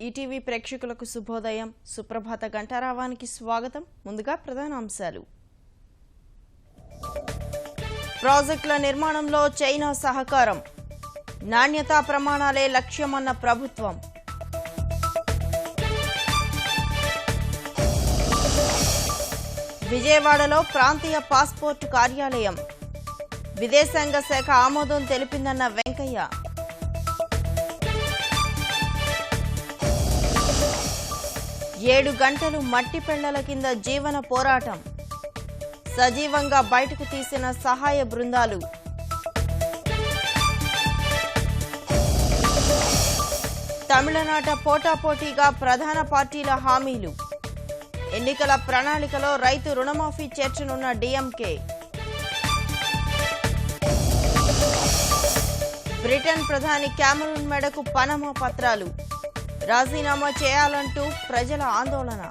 ETV ప్రేక్షకులకు శుభోదయం. సుప్రభాత గంటారావానికి స్వాగతం. ముందుగా ప్రధాన అంశాలు. ప్రాజెక్టుల నిర్మాణంలో చైనా సహకారం, నాణ్యతా ప్రమాణాలే లక్ష్యమన్న ప్రభుత్వం. విజయవాడలో ప్రాంతీయ పాస్పోర్టు కార్యాలయం, విదేశాంగ శాఖ ఆమోదం తెలిపిందన్న వెంకయ్య. ఏడు గంటలు మట్టి పెళ్లల కింద జీవన పోరాటం, సజీవంగా బయటకు తీసిన సహాయ బృందాలు. తమిళనాట పోటాపోటీగా ప్రధాన పార్టీల హామీలు, ఎన్నికల ప్రణాళికలో రైతు రుణమాఫీ చేర్చనున్న డీఎంకే. బ్రిటన్ ప్రధాని క్యామరూన్ మెడకు పనామా పత్రాలు, రాజీనామా చేయాలంటూ ప్రజల ఆందోళన.